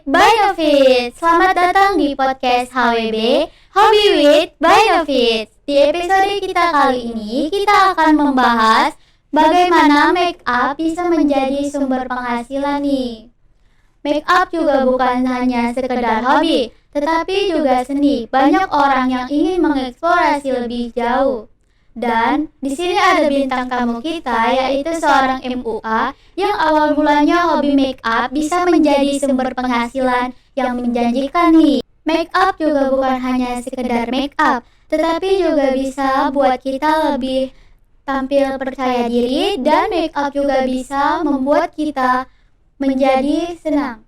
by Novit. Selamat datang di podcast HWB, Hobby with by Novit. Di episode kita kali ini, kita akan membahas bagaimana make up bisa menjadi sumber penghasilan nih. Make up juga bukan hanya sekedar hobi, tetapi juga seni. Banyak orang yang ingin mengeksplorasi lebih jauh. Dan di sini ada bintang tamu kita, yaitu seorang MUA yang awal mulanya hobi make up bisa menjadi sumber penghasilan yang menjanjikan nih. Make up juga bukan hanya sekedar make up, tetapi juga bisa buat kita lebih tampil percaya diri, dan make up juga bisa membuat kita menjadi senang.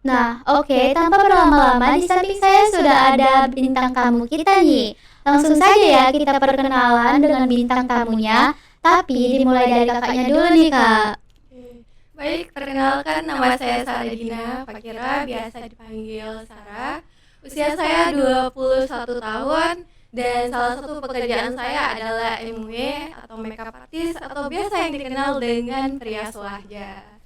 Nah, oke, tanpa berlama-lama, di samping saya sudah ada bintang tamu kita nih. Langsung saja ya kita perkenalan dengan bintang tamunya, tapi dimulai dari kakaknya dulu nih, Kak. Baik, perkenalkan nama saya Saladina Fakira, biasa dipanggil Sarah. Usia saya 21 tahun dan salah satu pekerjaan saya adalah MUE atau makeup artist atau biasa yang dikenal dengan pria wajah.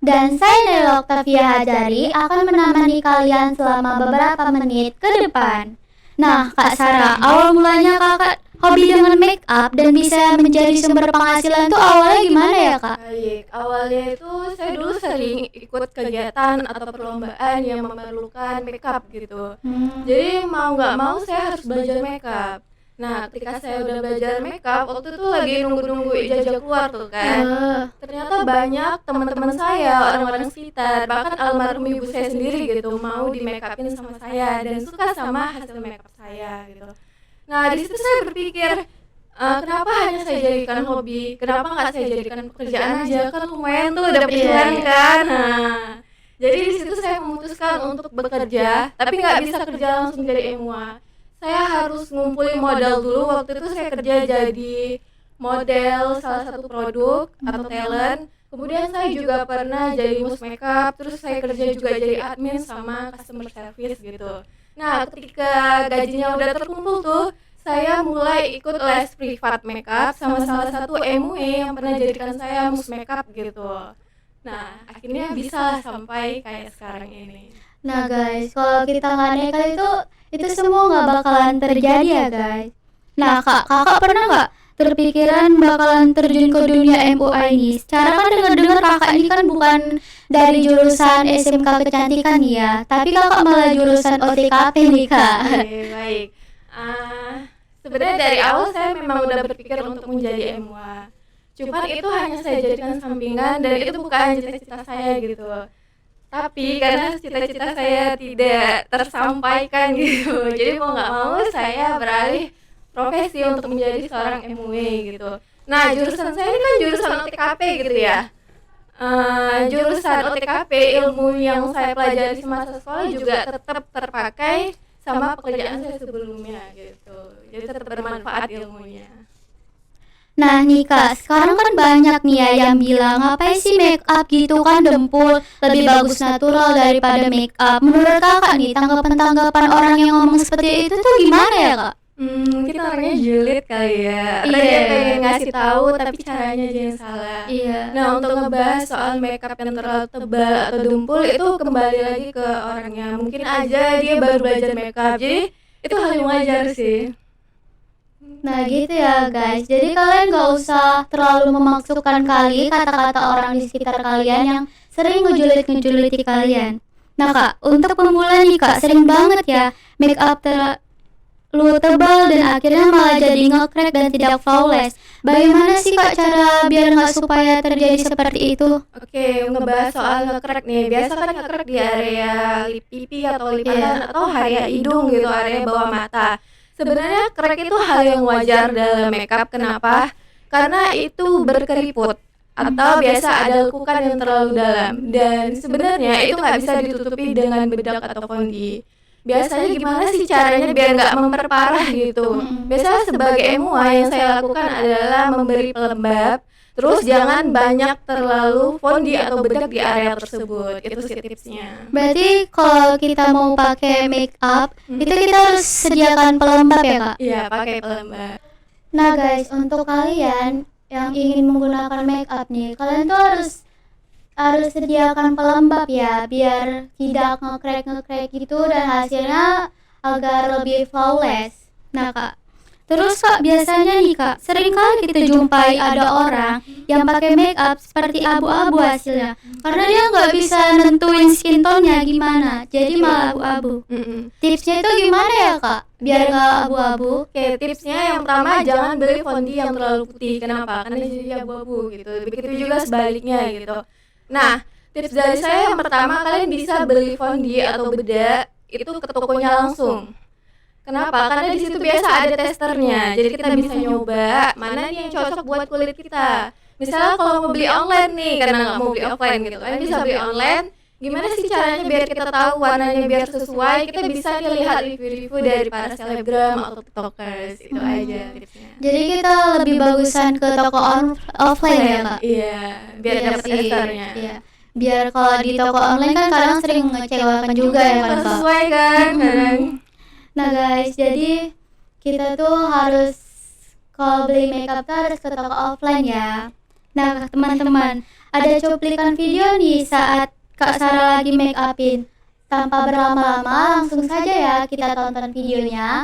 Dan saya Nela Octavia Hajari akan menemani kalian selama beberapa menit ke depan. Nah, Kak Sarah, awal mulanya kakak hobi dengan make up dan bisa menjadi sumber penghasilan tuh awalnya gimana ya, Kak? Baik, awalnya itu saya dulu sering ikut kegiatan atau perlombaan yang memerlukan makeup gitu. Jadi mau nggak mau saya harus belajar makeup. Nah, ketika saya udah belajar makeup, waktu itu lagi nunggu-nunggu ijazah keluar tuh kan. Ternyata banyak teman-teman saya, orang-orang sekitar, bahkan almarhum ibu saya sendiri gitu mau di make upin sama saya dan suka sama hasil makeup saya gitu. Nah, di situ saya berpikir, kenapa hanya saya jadikan hobi? Kenapa nggak saya jadikan pekerjaan aja? Kan lumayan tuh dapat cuan kan. Nah, jadi di situ saya memutuskan untuk bekerja, tapi nggak bisa kerja langsung jadi MUA. Saya harus ngumpulin modal dulu. Waktu itu saya kerja jadi model salah satu produk atau talent. Kemudian saya juga pernah jadi mus makeup. Terus saya kerja juga jadi admin sama customer service gitu. Nah, ketika gajinya udah terkumpul tuh, saya mulai ikut les privat makeup sama salah satu MUE yang pernah jadikan saya mus makeup gitu. Nah, akhirnya bisa sampai kayak sekarang ini. Nah guys, kalau kita nggak nekat itu semua nggak bakalan terjadi ya guys. Nah kakak pernah nggak terpikiran bakalan terjun ke dunia MUA ini? Secara kan dengar kakak ini kan bukan dari jurusan SMK kecantikan ya, tapi kakak malah jurusan OTKP nih, Kak. Baik. Sebenarnya dari awal saya memang udah berpikir untuk menjadi MUA. Cuman itu hanya saya jadikan sampingan dan itu bukan cita-cita saya gitu. Tapi karena cita-cita saya tidak tersampaikan gitu, jadi mau nggak mau saya beralih profesi untuk menjadi seorang MUE gitu. Nah, jurusan saya ini kan jurusan OTKP gitu ya. Jurusan OTKP, ilmu yang saya pelajari semasa sekolah juga tetap terpakai sama pekerjaan saya sebelumnya gitu. Jadi tetap bermanfaat ilmunya. Nah nih Kak, sekarang kan banyak nih ya yang bilang ngapain sih make up gitu kan dempul, lebih bagus natural daripada make up. Menurut kakak nih, tanggapan-tanggapan orang yang ngomong seperti itu tuh gimana ya, Kak? Kita orangnya julid kali ya. Dia pengen ngasih tahu tapi caranya aja yang salah. Nah, untuk ngebahas soal make up yang terlalu tebal atau dempul itu kembali lagi ke orangnya. Mungkin aja dia baru belajar make up, jadi itu hal yang wajar sih. Nah gitu ya guys, jadi kalian gak usah terlalu memasukkan kali kata-kata orang di sekitar kalian yang sering ngejulit-ngejuliti kalian. Nah Kak, untuk pemula nih Kak, sering banget ya make up terlalu tebal dan akhirnya malah jadi nge-crack dan tidak flawless. Bagaimana sih Kak cara biar gak supaya terjadi seperti itu? Oke, ngebahas soal nge-crack nih. Biasa kan nge-crack di area lip pipi atau lipatan atau area hidung gitu, area bawah mata. Sebenarnya crack itu hal yang wajar dalam makeup. Kenapa? Karena itu berkeriput atau biasa ada lekukan yang terlalu dalam. Dan sebenarnya itu nggak bisa ditutupi dengan bedak atau fondi. Biasanya gimana sih caranya biar nggak memperparah gitu? Biasanya sebagai MUA yang saya lakukan adalah memberi pelembab. Terus jangan banyak terlalu fondi atau bedak di area tersebut. Itu sih tipsnya. Berarti kalau kita mau pakai make up, itu kita harus sediakan pelembab ya Kak? Iya, pakai pelembab. Nah guys, untuk kalian yang ingin menggunakan make up nih, kalian tuh harus harus sediakan pelembab ya, biar tidak ngekrek gitu dan hasilnya agar lebih flawless. Nah kak, terus kak biasanya nih kak, sering kali kita jumpai ada orang yang pakai make up seperti abu-abu hasilnya, karena dia nggak bisa nentuin skin tone-nya gimana, jadi malah abu-abu. Tipsnya itu gimana ya kak, biar nggak abu-abu? Oke, tipsnya yang pertama jangan beli fondi yang terlalu putih. Kenapa? Karena jadi abu-abu gitu. Begitu juga sebaliknya gitu. Nah, tips dari saya yang pertama, kalian bisa beli fondi atau bedak itu ke tokonya langsung. Kenapa? Karena di situ biasa ada testernya. Jadi kita bisa nyoba mana nih yang cocok buat kulit kita. Misalnya kalau mau beli online nih, karena nggak mau beli offline gitu, kalian bisa beli online. Gimana sih caranya biar kita tahu warnanya biar sesuai? Kita bisa lihat review-review dari para selebgram atau tiktokers. Itu aja tipsnya. Jadi kita lebih bagusan ke toko offline ya kak? Iya, biar dapat testernya. Iya. Biar kalau di toko online kan kadang sering ngecewakan juga ya kan kak? Sesuai kan kadang. Nah guys, jadi kita tuh harus kalau beli makeup tuh harus ke toko offline ya. Nah teman-teman, ada cuplikan video nih saat Kak Sarah lagi make upin. Tanpa berlama-lama, langsung saja ya kita tonton videonya.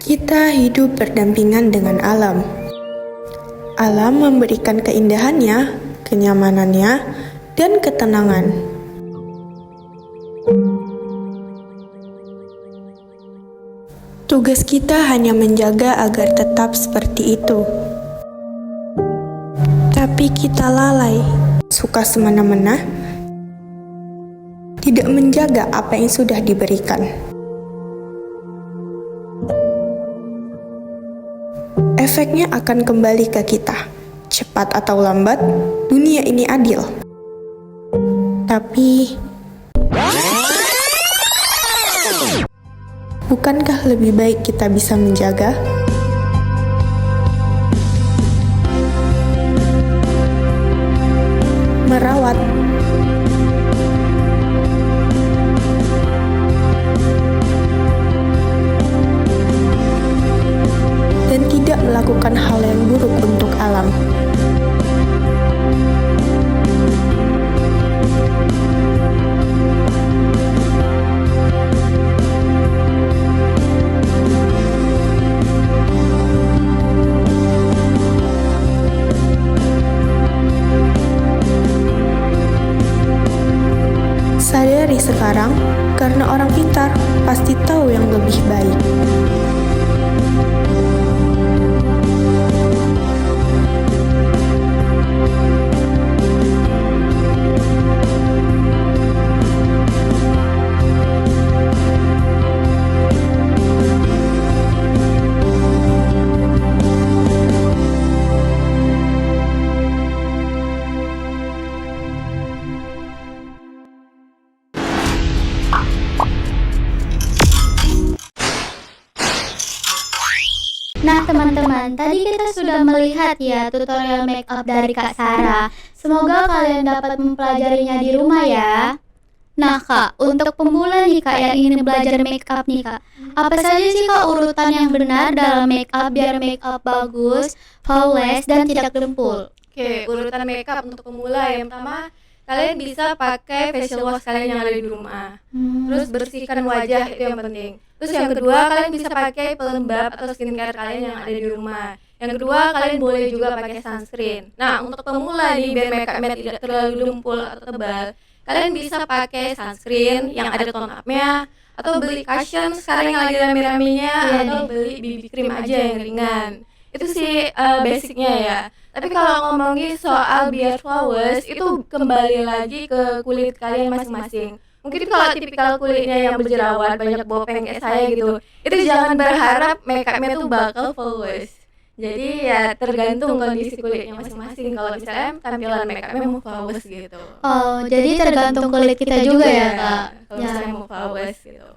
Kita hidup berdampingan dengan alam. Alam memberikan keindahannya, kenyamanannya, dan ketenangan. Tugas kita hanya menjaga agar tetap seperti itu. Tapi kita lalai, suka semena-mena, tidak menjaga apa yang sudah diberikan. Efeknya akan kembali ke kita. Cepat atau lambat, dunia ini adil. Tapi, bukankah lebih baik kita bisa menjaga? Merawat. Dan tidak melakukan hal yang buruk untuk alam. Sadari sekarang, karena orang pintar pasti tahu yang lebih baik. teman-teman, tadi kita sudah melihat ya tutorial make up dari Kak Sarah. Semoga kalian dapat mempelajarinya di rumah ya. Nah Kak, untuk pemula nih Kak yang ingin belajar make up nih Kak, apa saja sih Kak urutan yang benar dalam make up biar make up bagus, flawless, dan tidak dempul? Oke, urutan makeup untuk pemula yang pertama, kalian bisa pakai facial wash kalian yang ada di rumah. Terus bersihkan wajah, itu yang penting. Terus yang kedua, kalian bisa pakai pelembab atau skincare kalian yang ada di rumah. Yang kedua, kalian boleh juga pakai sunscreen. Nah, untuk pemula nih biar makeupnya tidak terlalu dempul atau tebal, kalian bisa pakai sunscreen yang ada tone up-nya, atau beli cushion sekarang yang lagi rame-ramenya, atau beli BB cream aja yang ringan. Itu sih basicnya ya. Tapi kalau ngomongin soal biar flawless, itu kembali lagi ke kulit kalian masing-masing. Mungkin kalau tipikal kulitnya yang berjerawat, banyak bopeng kayak saya gitu, itu jangan berharap makeupnya tuh bakal flawless. Jadi ya tergantung kondisi kulitnya masing-masing. Kalau misalnya tampilan makeupnya mau flawless gitu. Oh, jadi tergantung kulit kita juga ya Kak? Kalau misalnya mau flawless gitu.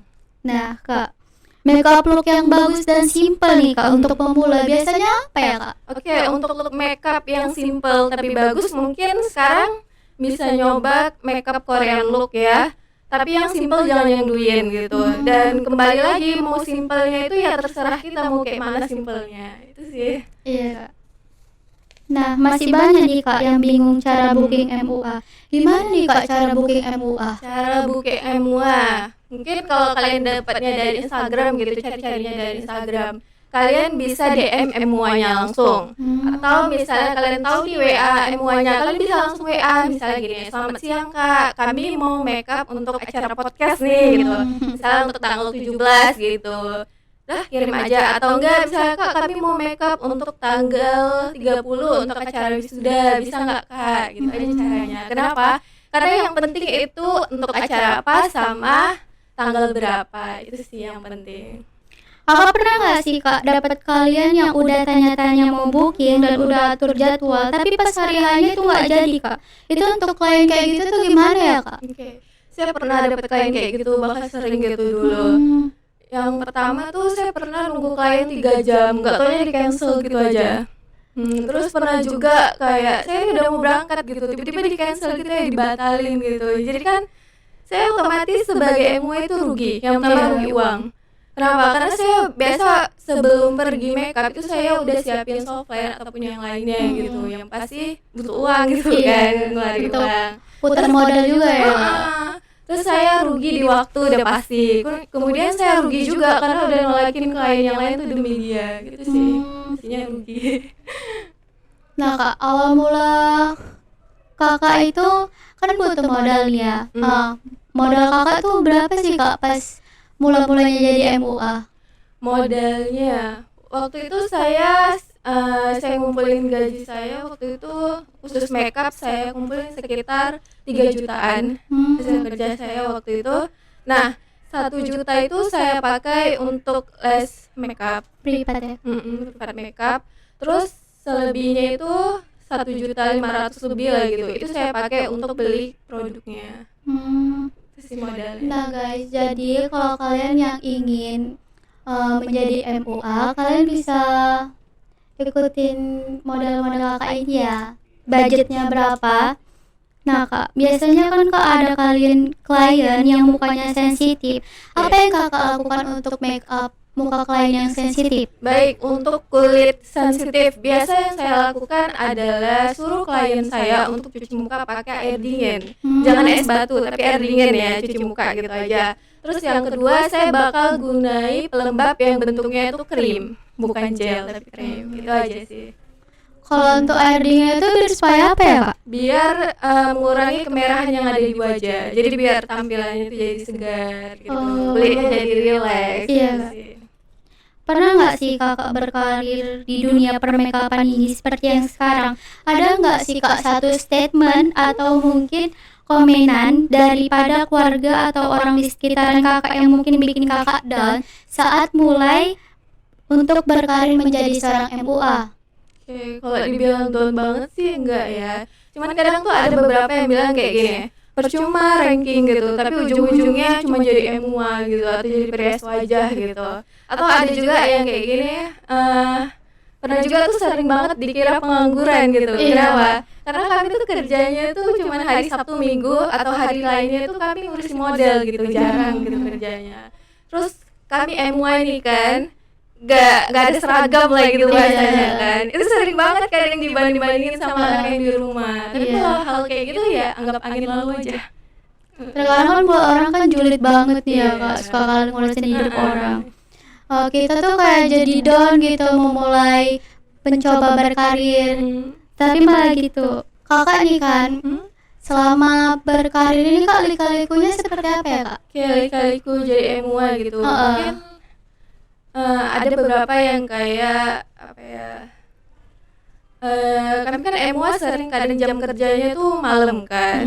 Nah Kak, makeup look yang bagus dan simple nih Kak untuk pemula biasanya apa ya Kak? Oke, untuk look makeup yang simple tapi bagus, mungkin sekarang bisa nyoba makeup Korean look ya. Tapi yang simple jangan yang duyen gitu. Dan kembali lagi mau simpelnya itu ya terserah kita mau kayak mana simpelnya. Itu sih. Iya Kak. Nah, masih banyak nih Kak yang bingung cara booking MUA. Gimana nih Kak cara booking MUA? Cara booking MUA. Mungkin kalau kalian dapatnya dari Instagram gitu, cari-carinya dari Instagram, kalian bisa DM MUA-nya langsung. Atau misalnya kalian tahu di WA MUA-nya, kalian bisa langsung WA misalnya gini, selamat siang Kak, kami mau makeup untuk acara podcast nih gitu. Misalnya untuk tanggal 17 gitu. Dah kirim aja, atau enggak misalnya Kak kami mau makeup untuk tanggal 30 untuk acara wisuda, bisa enggak Kak? Gitu aja caranya. Kenapa? Karena yang penting itu untuk acara apa sama tanggal berapa, itu sih yang penting. Kakak pernah gak sih Kak dapat kalian yang udah tanya-tanya mau booking dan udah atur jadwal, tapi pas hari hanya tuh gak jadi Kak? Itu untuk klien kayak gitu tuh gimana ya Kak? Oke, saya pernah dapet klien kayak gitu, bahkan sering gitu dulu. Yang pertama tuh saya pernah nunggu klien 3 jam, gak taunya di cancel gitu aja. Terus pernah juga kayak saya udah mau berangkat gitu, tiba-tiba di cancel gitu ya, dibatalin gitu. Jadi kan saya otomatis sebagai MUA itu rugi, yang pertama rugi uang. Kenapa? Karena saya biasa sebelum pergi makeup itu saya udah siapin software ataupun yang lainnya gitu, yang pasti butuh uang gitu kan, ngeluarin uang. Putar modal juga ya. Terus saya rugi di waktu udah pasti. Kemudian saya rugi juga karena udah nolakin klien yang lain tuh demi dia gitu sih. Intinya rugi. Nah Kak, awal mula Kakak itu kan butuh modal nih ya. Modal Kakak tuh berapa sih Kak pas mula-mulanya jadi MUA? Modalnya waktu itu saya ngumpulin gaji saya waktu itu khusus makeup saya kumpulin sekitar 3 jutaan hasil kerja saya waktu itu. Nah 1 juta itu saya pakai untuk les makeup Privat ya? privat makeup. Terus selebihnya itu 1.500.000 lebih lah gitu, itu saya pakai untuk beli produknya. Itu sih modalnya. Nah guys, jadi kalau kalian yang ingin menjadi MUA, kalian bisa ikutin modal-modal Kakak ini ya. Budgetnya berapa? Nah Kak, biasanya kan Kak ada klien yang mukanya sensitif. Apa yang Kakak lakukan untuk make up muka klien yang sensitif? Baik, untuk kulit sensitif, biasa yang saya lakukan adalah suruh klien saya untuk cuci muka pakai air dingin. Jangan es batu, tapi air dingin ya, cuci muka gitu aja. Terus yang kedua, saya bakal gunai pelembab yang bentuknya itu krim, bukan gel tapi krim. Itu aja sih. Kalau untuk air dingin itu biar supaya apa ya Kak? Biar mengurangi kemerahan yang ada di wajah. Jadi biar tampilannya itu jadi segar gitu. Kulitnya jadi relax. Iya. Gitu sih. Pernah nggak sih Kakak berkarir di dunia permakeupan ini seperti yang sekarang? Ada nggak sih Kak satu statement atau mungkin komenan daripada keluarga atau orang di sekitaran Kakak yang mungkin bikin Kakak down saat mulai untuk berkarir menjadi seorang MUA? Oke, kalau dibilang down banget sih enggak ya. Cuman kadang tuh ada beberapa yang bilang kayak gini, percuma ranking gitu, tapi ujung-ujungnya cuma jadi MUA gitu, atau jadi perias wajah gitu. Atau ada juga yang kayak gini, pernah juga tuh sering banget dikira pengangguran gitu. Iya. Kenapa? Karena kami tuh kerjanya tuh cuma hari Sabtu Minggu atau hari lainnya tuh kami ngurusin model gitu, jarang gitu kerjanya. Terus kami MY nih kan, nggak ada seragam lah gitu bahasanya kan. Itu sering banget kadang dibanding-bandingin sama anak yang di rumah. Tapi Iya. kalau hal kayak gitu ya anggap angin lalu aja. Terkadang kan buat orang kan julid banget nih ya Iya. Kak, suka kalian ngurusin hidup orang. Kita tuh kayak jadi down gitu, memulai mencoba berkarir, tapi malah gitu. Kakak nih kan, selama berkarir ini Kak, lika-likunya seperti apa ya Kak? Kali-kaliku jadi MY gitu. Mungkin ada beberapa yang kayak apa ya? Kami kan MY sering kadang jam kerjanya tuh malam kan.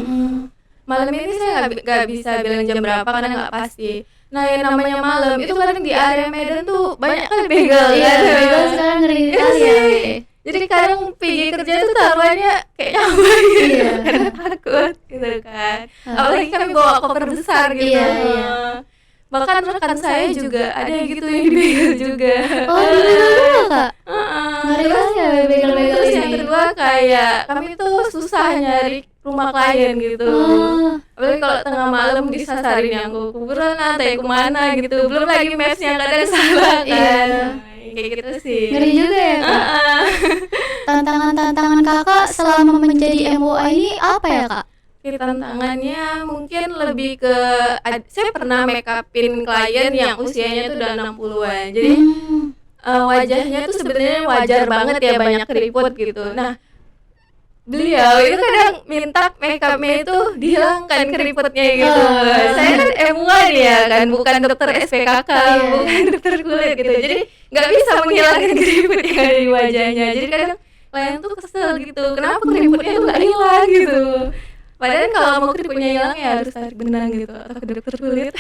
Malam ini saya nggak bisa bilang jam berapa karena nggak pasti. Nah yang namanya malam itu kadang di area Medan tuh banyak kali begal. Iya, kan? begal sekarang ngeri Iya kali ya. sih. Jadi kadang pergi kerja tuh taruhannya kayak nyawa gitu. Iya. Karena takut gitu kan. Apalagi kami bawa koper besar gitu. Iya, iya. Bahkan rekan saya juga ada yang gitu yang dibegal juga. Oh, begal juga Kak? Ngeri Terus kali ya begal-begal Terus yang ini. kedua kayak kami tuh susah nyari rumah klien gitu. Apalagi kalau tengah malam disasarin yang kuburan atau yang kemana gitu. Belum lagi mapsnya kadang salah kan. Iya. Kayak gitu sih. Ngeri juga ya Kak. Tantangan-tantangan Kakak selama menjadi MUA ini apa ya Kak? Tantangannya mungkin lebih ke saya pernah make upin klien yang usianya tuh udah 60-an. Jadi wajahnya tuh sebenarnya wajar banget ya banyak keriput gitu. Nah, beliau itu kadang minta make upnya itu dihilangkan keriputnya gitu. Saya kan MUA nih ya kan, bukan dokter SPKK, bukan dokter kulit gitu. Jadi nggak bisa menghilangkan keriput yang ada di wajahnya. Jadi kadang klien tuh kesel gitu. Kenapa keriputnya tuh nggak hilang gitu? Padahal kalau mau keriputnya hilang ya harus tarik benang gitu atau ke dokter kulit.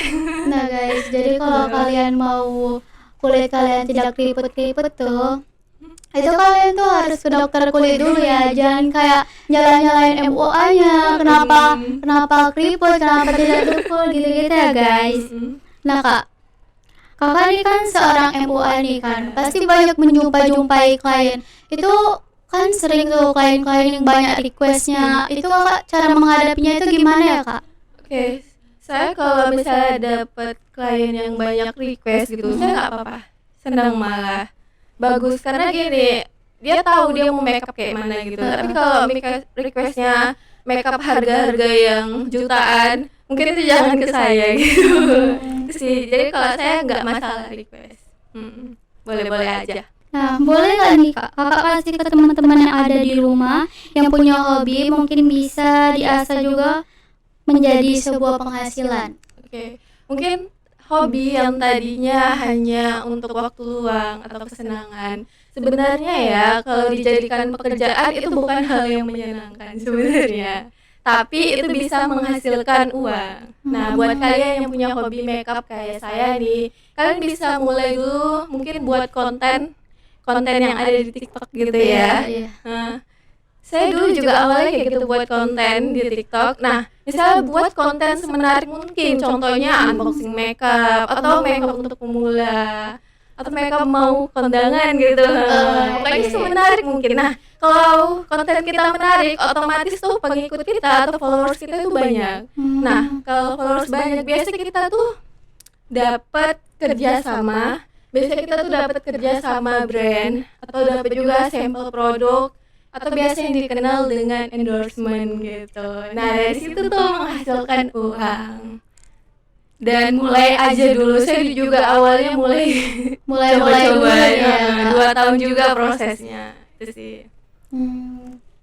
Nah guys, jadi kalau kalian mau kulit kalian tidak keriput-keriput tuh, itu kalian tuh harus ke dokter kulit dulu ya. Jangan kayak nyalain MUA-nya, kenapa keriput, kenapa tidak berkulit gitu-gitu ya guys. Nah Kak, Kakak ini kan seorang MUA nih kan, pasti banyak menjumpai klien. Itu kan sering tuh klien-klien yang banyak requestnya. Itu Kakak cara menghadapinya itu gimana ya Kak? Oke, saya kalau misalnya dapat klien yang banyak request gitu, saya nggak apa-apa, senang malah bagus karena gini, dia tahu dia mau makeup kayak mana gitu. Tapi kalau requestnya makeup harga-harga yang jutaan, mungkin itu jangan ke saya gitu. Sih, jadi kalau saya nggak masalah request, boleh-boleh aja. Nah, boleh nggak nih Kak, Kakak kasih ke teman-teman yang ada di rumah yang punya hobi, mungkin bisa diasah juga menjadi sebuah penghasilan. Oke, mungkin hobi yang tadinya hanya untuk waktu luang atau kesenangan, sebenarnya ya kalau dijadikan pekerjaan itu bukan hal yang menyenangkan sebenarnya, tapi itu bisa menghasilkan uang. Nah, buat kalian yang punya hobi makeup kayak saya nih, kalian bisa mulai dulu mungkin buat konten yang ada di TikTok gitu ya. Nah, saya dulu juga awalnya kayak gitu buat konten di TikTok. Nah, misalnya buat konten semenarik mungkin, contohnya unboxing makeup atau makeup untuk pemula atau makeup mau kondangan gitu. Pokoknya semenarik mungkin. Nah, kalau konten kita menarik, otomatis tuh pengikut kita atau followers kita itu banyak. Nah, kalau followers banyak, biasanya kita tuh dapat kerjasama. Biasanya kita tuh dapat kerja sama brand atau dapat juga sampel produk atau biasanya dikenal dengan endorsement gitu. Nah dari situ tuh menghasilkan uang. Dan mulai aja dulu, saya juga awalnya mulai coba-coba ya. 2 tahun juga prosesnya itu sih.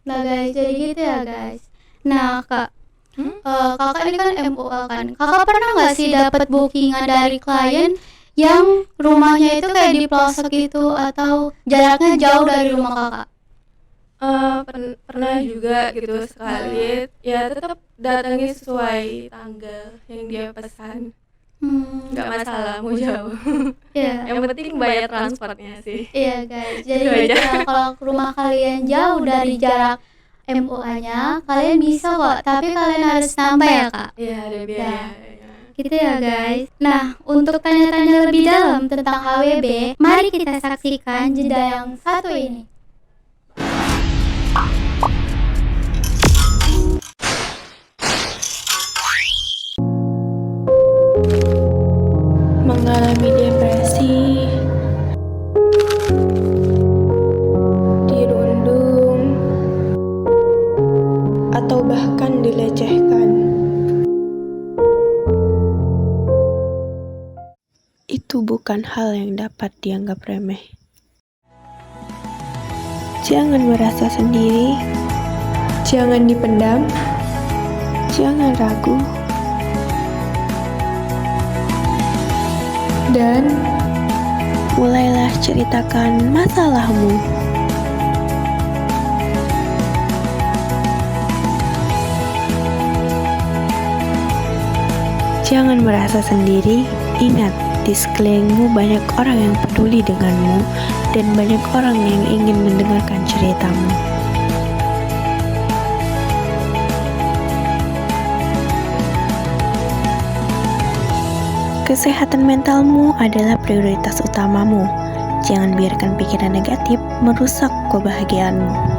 Nah guys, jadi gitu ya guys. Nah Kak, Kakak ini kan MUA kan. Kakak pernah nggak sih dapat bookingan dari klien yang rumahnya itu kayak di pelosok gitu atau jaraknya jauh dari rumah Kakak? Pernah juga gitu sekali. Ya tetap datangi sesuai tanggal yang dia pesan. Nggak masalah mau jauh. Iya. Yang penting bayar transportnya sih. Iya guys. Jadi kalau rumah kalian jauh dari jarak MUA-nya, kalian bisa kok. Tapi kalian harus nambah ya Kak. Iya ada biaya. gitu ya guys. Nah, untuk tanya-tanya lebih dalam tentang HWB, mari kita saksikan jeda yang satu ini. Mengalami depresi, dirundung, atau bahkan dilecehkan. Itu bukan hal yang dapat dianggap remeh. Jangan merasa sendiri, jangan dipendam, jangan ragu, dan mulailah ceritakan masalahmu. Jangan merasa sendiri, ingat, di sekelilingmu banyak orang yang peduli denganmu dan banyak orang yang ingin mendengarkan ceritamu. Kesehatan mentalmu adalah prioritas utamamu. Jangan biarkan pikiran negatif merusak kebahagiaanmu.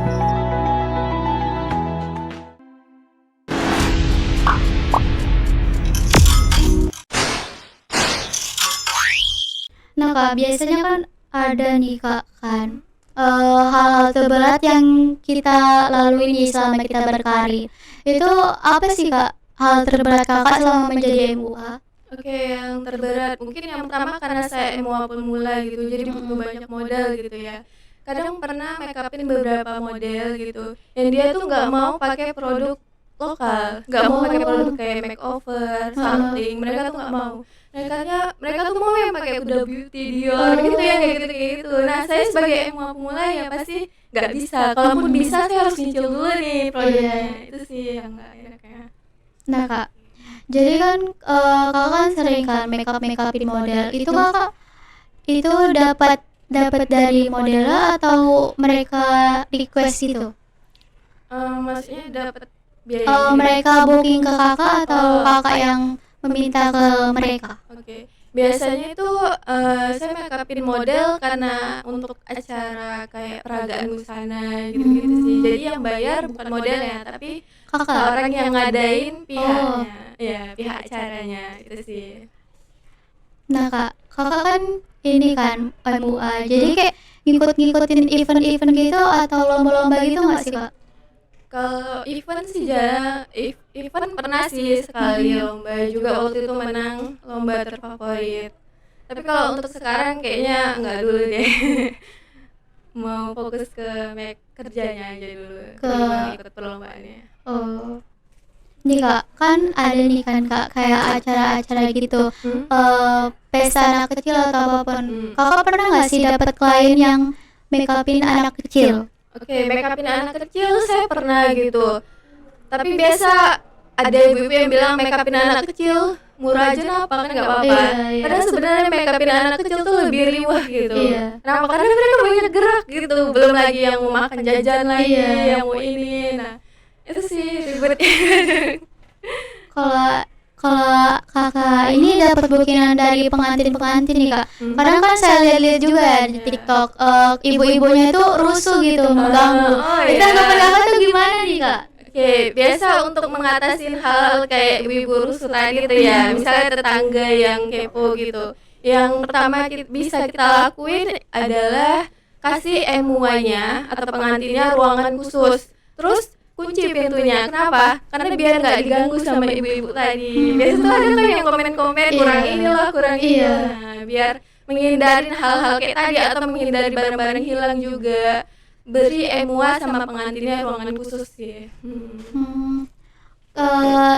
Nah kak, biasanya kan ada nih kak kan hal-hal terberat yang kita lalui nih selama kita berkarir. Itu apa sih kak hal terberat kakak selama menjadi MUA? Oke, yang terberat mungkin yang pertama karena saya MUA pemula gitu, jadi butuh banyak modal gitu ya. Kadang pernah make upin beberapa model gitu, yang dia tuh nggak mau pakai produk lokal, nggak mau pakai produk kayak makeover, something. Mereka tuh nggak mau. Mereka tuh mau yang pakai Huda Beauty, Dior gitu ya, kayak gitu. Nah, saya sebagai MUA pemula ya pasti nggak bisa. Kalaupun bisa, saya harus nyicil dulu nih produknya. Itu sih yang nggak enaknya. Nah kak, jadi kan kakak kan sering kan make upin model. Itu kakak itu dapat dari model atau mereka request itu? Maksudnya dapat biaya Mereka booking ke kakak atau kakak yang meminta ke mereka? Oke. Biasanya itu saya make upin model karena untuk acara kayak peragaan busana gitu-gitu sih. Jadi yang bayar bukan modelnya, tapi Kakak. orang yang ngadain pihaknya. Ya, pihak acaranya itu sih. Nah kak, kakak kan ini kan MUA, jadi kayak ngikutin event-event gitu atau lomba-lomba gitu nggak sih kak? Kalau event sih jarang, event pernah sih sekali lomba juga waktu itu menang lomba terfavorit. Tapi kalau untuk sekarang kayaknya nggak dulu deh. Mau fokus ke kerjanya aja dulu. Ketimbang ikut perlombaannya. Oh, nih kak, kan ada nih kan kak kayak acara-acara gitu, pesta anak kecil atau apapun. Kakak pernah nggak sih dapat klien yang make upin anak kecil? Oke, make upin anak kecil saya pernah gitu. Tapi biasa ada ibu-ibu yang bilang make upin anak kecil murah aja apa kan nggak apa-apa. Iya. Padahal sebenarnya make upin anak kecil tuh lebih riwah gitu. Iya. Kenapa? Karena mereka banyak gerak gitu. Belum lagi yang mau makan jajan lagi, yang mau ini. Nah, itu sih ribet. Kalau kakak ini dapat bookingan dari pengantin nih kak. Kadang kan saya lihat juga di TikTok, ibu-ibunya itu rusuh gitu, mengganggu. Itu tanggapan kakak tuh gimana nih kak? Oke, biasa untuk mengatasi hal kayak ibu-ibu rusuh tadi tuh ya, misalnya tetangga yang kepo gitu. Yang pertama bisa kita lakuin adalah kasih MUA-nya atau pengantinnya ruangan khusus. Terus kunci pintunya. Kenapa? Karena biar nggak diganggu sama ibu-ibu tadi. Biasanya tuh ada kan yang komen-komen kurang inilah, kurang itu. Nah, biar menghindarin hal-hal kayak tadi atau menghindari barang-barang hilang juga. Beri MUA sama pengantinnya ruangan khusus sih.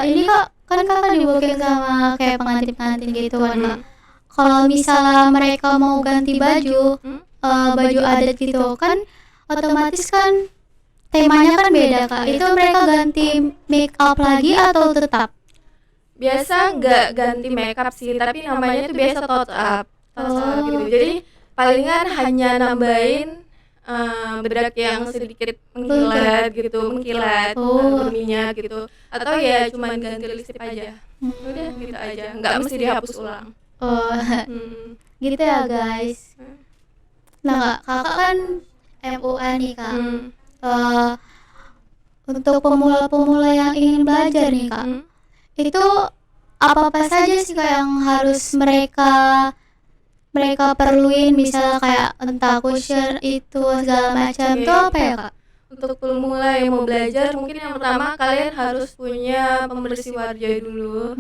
Ini kak, kan kakak di-booking sama kayak pengantin gitu kan kak. Kalau misalnya mereka mau ganti baju, baju adat gitu kan, otomatis kan temanya kan beda kak. Itu mereka ganti make up lagi atau tetap? Biasa nggak ganti make up sih, tapi namanya tuh biasa touch up gitu. Jadi palingan hanya nambahin bedak yang sedikit mengkilat, berminyak gitu, atau ya cuman ganti lipstick aja. Udah gitu aja, nggak mesti dihapus ulang. Oh, gitu ya guys. Nah, kakak kan MUA nih kak. Eh, untuk pemula-pemula yang ingin belajar nih kak, itu apa saja sih kak yang harus mereka perluin, misalnya kayak entah cushion itu segala macam Oke. itu apa ya kak? Untuk pemula yang mau belajar, mungkin yang pertama kalian harus punya pembersih wajah dulu.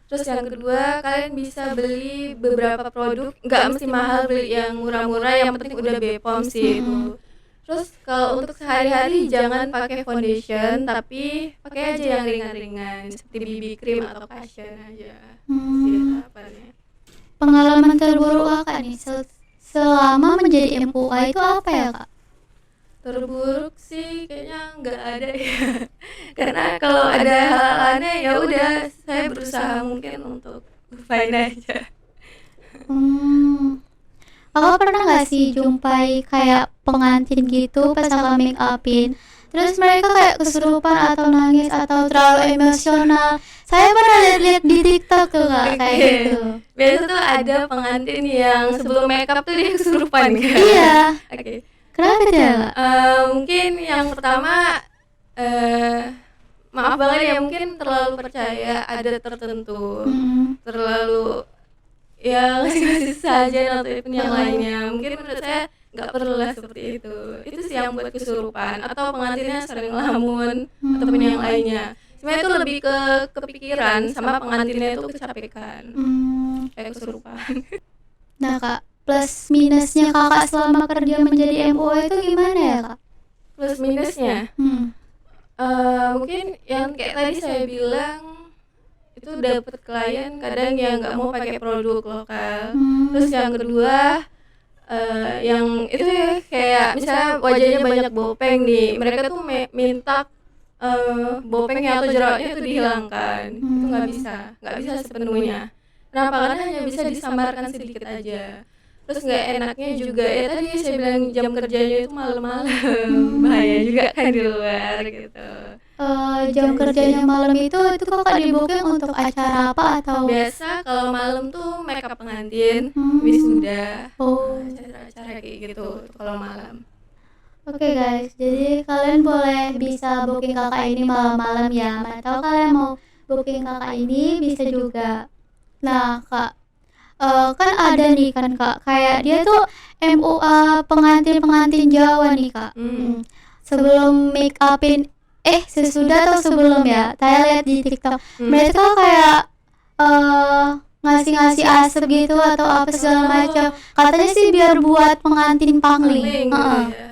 Terus yang kedua, kalian bisa beli beberapa produk, nggak mesti mahal, beli yang murah-murah, yang penting udah BPOM sih itu. Terus kalau untuk sehari-hari jangan pakai foundation, tapi pakai aja yang ringan-ringan seperti BB cream atau cushion aja. Sih harapannya. Pengalaman terburuk kakak nih selama menjadi MUA itu apa ya kak? Terburuk sih kayaknya nggak ada ya. Karena kalau ada hal aneh ya udah saya berusaha mungkin untuk lupain aja. Kakak pernah nggak sih jumpai kayak pengantin gitu pas kakak make upin, terus mereka kayak kesurupan atau nangis atau terlalu emosional? Saya pernah lihat di TikTok tuh kak kayak gitu. Biasa tuh ada pengantin yang sebelum makeup tuh dia kesurupan kan? Iya. Oke. Kenapa tuh ya kak? Mungkin yang pertama maaf banget ya, mungkin terlalu percaya ada tertentu, terlalu ya ngasih saja ataupun yang lainnya. Mungkin menurut saya nggak perlu lah seperti itu sih yang buat kesurupan, atau pengantinnya sering ngelamun ataupun yang lainnya. Sebenarnya itu lebih ke kepikiran sama pengantinnya itu kecapekan, kayak kesurupan. Nah kak, plus minusnya kakak selama kerja menjadi MUA itu gimana ya kak? Plus minusnya mungkin yang kayak tadi saya bilang, itu dapat klien kadang yang nggak mau pakai produk lokal. Terus yang kedua yang itu ya, kayak misalnya wajahnya banyak bopeng nih, mereka tuh minta bopengnya atau jerawatnya itu dihilangkan. Itu nggak bisa sepenuhnya. Kenapa? Karena hanya bisa disamarkan sedikit aja. Terus nggak enaknya juga ya tadi saya bilang jam kerjanya itu malam-malam, bahaya juga kan di luar gitu. Jam kerjanya malam itu kakak di booking untuk acara apa atau? Biasa kalau malam tuh makeup pengantin, wisuda, acara-acara kayak gitu kalau malam. Oke guys, jadi kalian boleh bisa booking kakak ini malam-malam ya. Mana tahu kalian mau booking kakak ini bisa juga. Nah kak, kan ada nih kan kak, kayak dia tuh MUA pengantin Jawa nih kak. Sebelum make upin sesudah atau sebelum ya, saya lihat di TikTok mereka kayak ngasih asap gitu atau apa segala macam. Katanya sih biar buat pengantin pangling.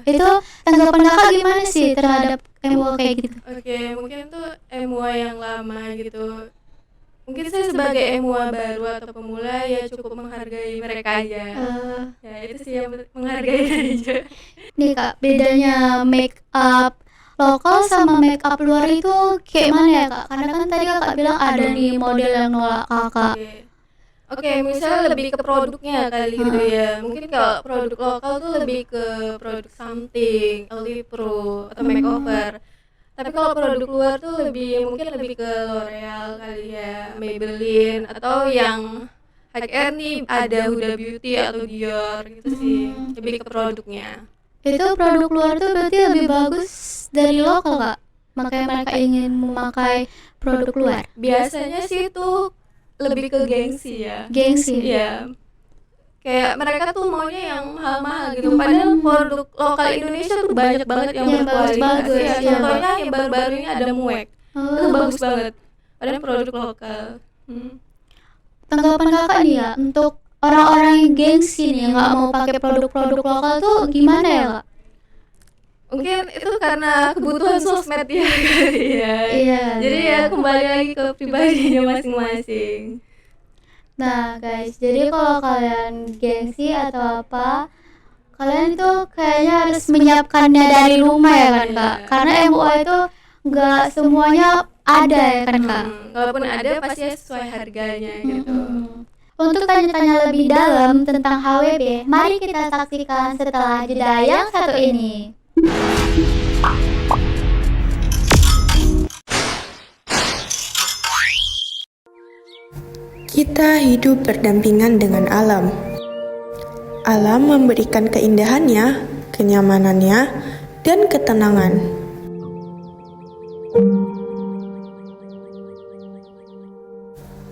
Itu tanggapan kakak gimana sih terhadap MUA kayak gitu? Oke, mungkin itu MUA yang lama gitu. Mungkin saya sebagai MUA baru atau pemula ya cukup menghargai mereka aja. Ya itu sih yang menghargai aja. Nih kak, bedanya make up lokal sama make up luar itu kayak mana ya kak? Karena kan tadi kakak bilang ada nih model yang nolak kakak. Oke, misalnya lebih ke produknya kali gitu ya. Mungkin kalau produk lokal tuh lebih ke produk something, Olipro atau makeover. Tapi kalau produk luar tuh mungkin lebih ke L'Oreal kali ya, Maybelline, atau yang high end nih ada Huda Beauty atau Dior gitu sih. Lebih ke produknya. Itu produk luar tuh berarti lebih bagus dari lokal kak? Makanya mereka ingin memakai produk luar. Biasanya sih itu lebih ke gengsi ya. Gengsi? Iya. Kayak mereka tuh maunya yang mahal-mahal gitu. Padahal produk lokal Indonesia tuh banyak banget yang berkualitas. Ya, contohnya yang baru-baru ini ada Muek. Itu bagus banget. Padahal produk lokal. Tanggapan kakak nih ya untuk orang-orang yang gengsi nih nggak mau pakai produk-produk lokal tuh gimana ya kak? Mungkin itu karena kebutuhan sosmed ya kali ya. Iya. Jadi ya kembali lagi ke pribadinya masing-masing. Nah guys, jadi kalau kalian gengsi atau apa, kalian itu kayaknya harus menyiapkannya dari rumah ya kan kak? Karena MUA itu nggak semuanya ada ya kan kak? Kalaupun ada pasti sesuai harganya gitu. Untuk tanya-tanya lebih dalam tentang HWB, mari kita saksikan setelah jeda yang satu ini. Kita hidup berdampingan dengan alam. Alam memberikan keindahannya, kenyamanannya, dan ketenangan.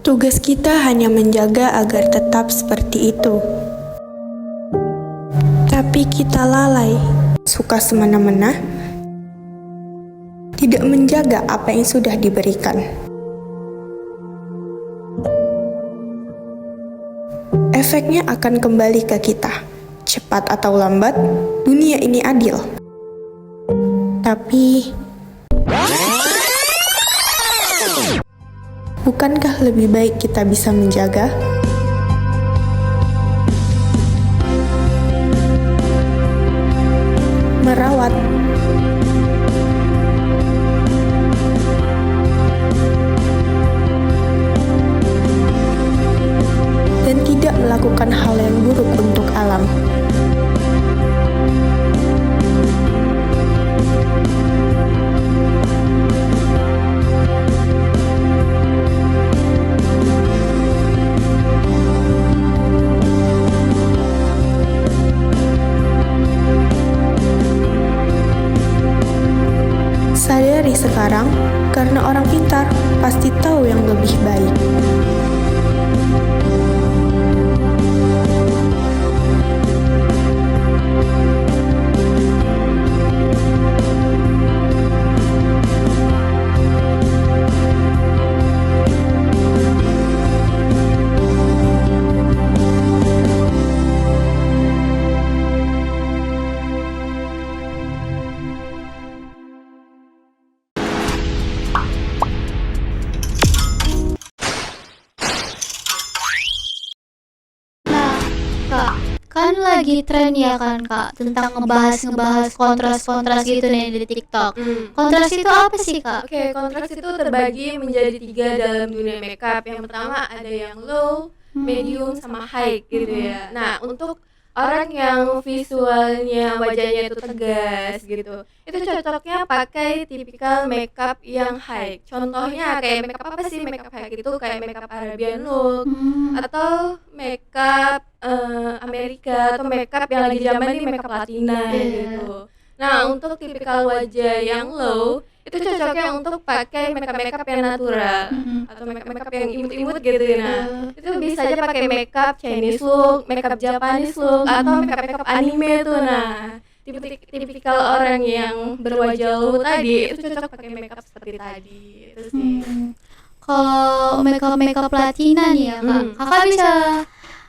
Tugas kita hanya menjaga agar tetap seperti itu. Tapi kita lalai, suka semena-mena, tidak menjaga apa yang sudah diberikan. Efeknya akan kembali ke kita. Cepat atau lambat, dunia ini adil. Tapi, bukankah lebih baik kita bisa menjaga? Merawat. Dan tidak melakukan hal yang buruk untuk alam. Sadari sekarang, karena orang pintar pasti tahu yang lebih baik. Nah, Kak, kan lagi tren ya kan Kak tentang ngebahas kontras gitu nih di TikTok. Kontras itu apa sih Kak? Oke, kontras itu terbagi menjadi 3 dalam dunia makeup. Yang pertama ada yang low, medium, sama high gitu ya. Nah, untuk orang yang visualnya wajahnya itu tegas gitu, itu cocoknya pakai tipikal makeup yang high. Contohnya kayak makeup apa sih? Makeup high itu kayak makeup Arabian look atau makeup Amerika atau makeup yang lagi zaman ini makeup Latina gitu. Nah, untuk tipikal wajah yang low itu cocoknya untuk pakai makeup yang natural atau makeup yang imut-imut gitu ya. Nah, itu bisa aja pakai makeup Chinese look, makeup Japanese look atau makeup anime tuh. Nah, tipikal orang yang berwajah low tadi itu cocok pakai makeup seperti tadi. Itu sih. Kalau makeup Latina nih ya Kak, Kakak bisa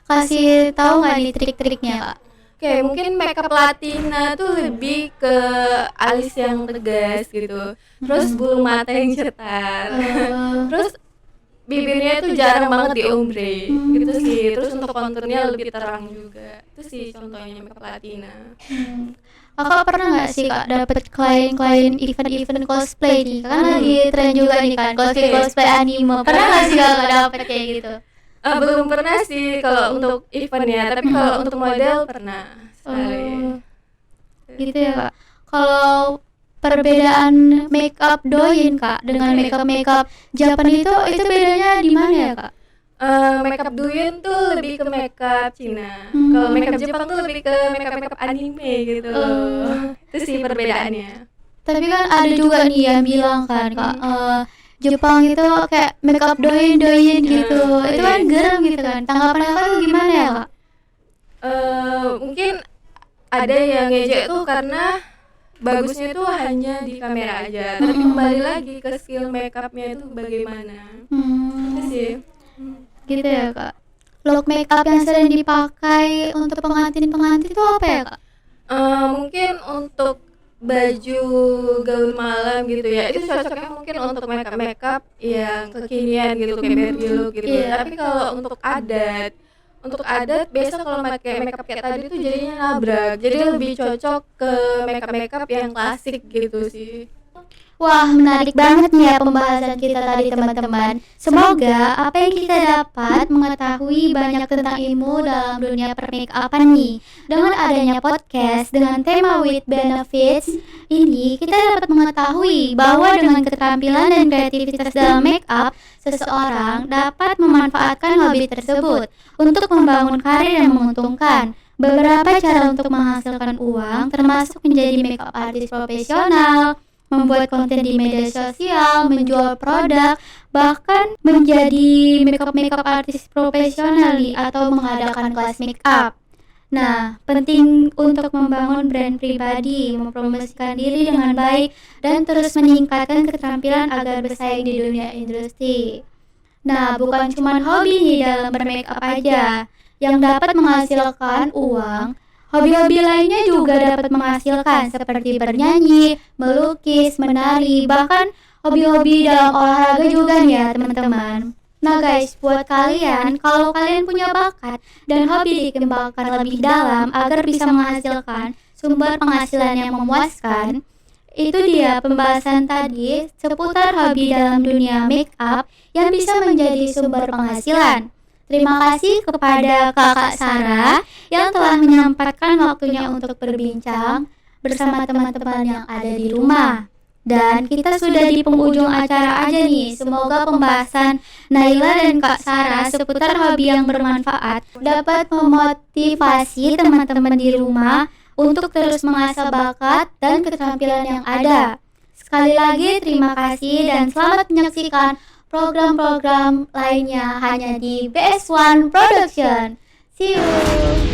kasih tahu nggak nih trik-triknya Kak? Oke, mungkin makeup Latina tuh lebih ke alis yang tegas gitu. Terus bulu mata yang cetar. Terus bibirnya itu jarang banget di ombre gitu sih. Terus untuk konturnya lebih terang juga. Itu sih contohnya makeup Latina. Kakak pernah nggak sih Kak dapet klien-klien event-event cosplay nih? Kan lagi tren juga nih kan cosplay anime. Pernah nggak sih Kakak dapet kayak gitu? Belum pernah sih kalau untuk eventnya, tapi kalau untuk model pernah sekali. Gitu ya Kak. Kalau perbedaan makeup doin Kak dengan makeup Japan itu bedanya di mana ya Kak? Makeup Douyin tuh lebih ke makeup Cina. Kalau makeup Jepang tuh lebih ke makeup anime gitu. Itu sih perbedaannya. Tapi kan ada juga nih yang bilang kan Kak, Jepang itu kayak makeup doin gitu. Itu kan geram gitu kan. Tanggapan Kakak tuh gimana ya Kak? Mungkin ada yang ngejek tuh karena bagusnya itu hanya di kamera aja. Tapi kembali lagi ke skill makeupnya itu bagaimana. Itu sih. Gitu ya Kak. Look makeup yang sering dipakai untuk pengantin itu apa ya Kak? Mungkin untuk baju gaun malam gitu ya, itu cocoknya mungkin untuk makeup yang kekinian gitu kayak baby look gitu. Tapi kalau untuk adat biasa kalau pakai makeup kayak tadi tuh jadinya nabrak. Jadi lebih cocok ke makeup yang klasik gitu sih. Wah, menarik banget nih ya pembahasan kita tadi teman-teman. Semoga apa yang kita dapat mengetahui banyak tentang ilmu dalam dunia permakeupan nih. Dengan adanya podcast dengan tema with benefits ini, kita dapat mengetahui bahwa dengan keterampilan dan kreativitas dalam makeup, seseorang dapat memanfaatkan hobi tersebut untuk membangun karir yang menguntungkan. Beberapa cara untuk menghasilkan uang termasuk menjadi makeup artist profesional, membuat konten di media sosial, menjual produk, bahkan menjadi makeup artist profesional atau mengadakan kelas makeup. Nah, penting untuk membangun brand pribadi, mempromosikan diri dengan baik, dan terus meningkatkan keterampilan agar bersaing di dunia industri. Nah, bukan cuma hobi nih dalam bermakeup aja yang dapat menghasilkan uang. Hobi-hobi lainnya juga dapat menghasilkan seperti bernyanyi, melukis, menari, bahkan hobi-hobi dalam olahraga juga nih ya teman-teman. Nah guys, buat kalian, kalau kalian punya bakat dan hobi dikembangkan lebih dalam agar bisa menghasilkan sumber penghasilan yang memuaskan, itu dia pembahasan tadi seputar hobi dalam dunia makeup yang bisa menjadi sumber penghasilan. Terima kasih kepada Kakak Sarah yang telah menyempatkan waktunya untuk berbincang bersama teman-teman yang ada di rumah. Dan kita sudah di penghujung acara aja nih. Semoga pembahasan Naila dan Kak Sarah seputar hobi yang bermanfaat dapat memotivasi teman-teman di rumah untuk terus mengasah bakat dan keterampilan yang ada. Sekali lagi terima kasih dan selamat menyaksikan program-program lainnya hanya di BS1 Production. See you!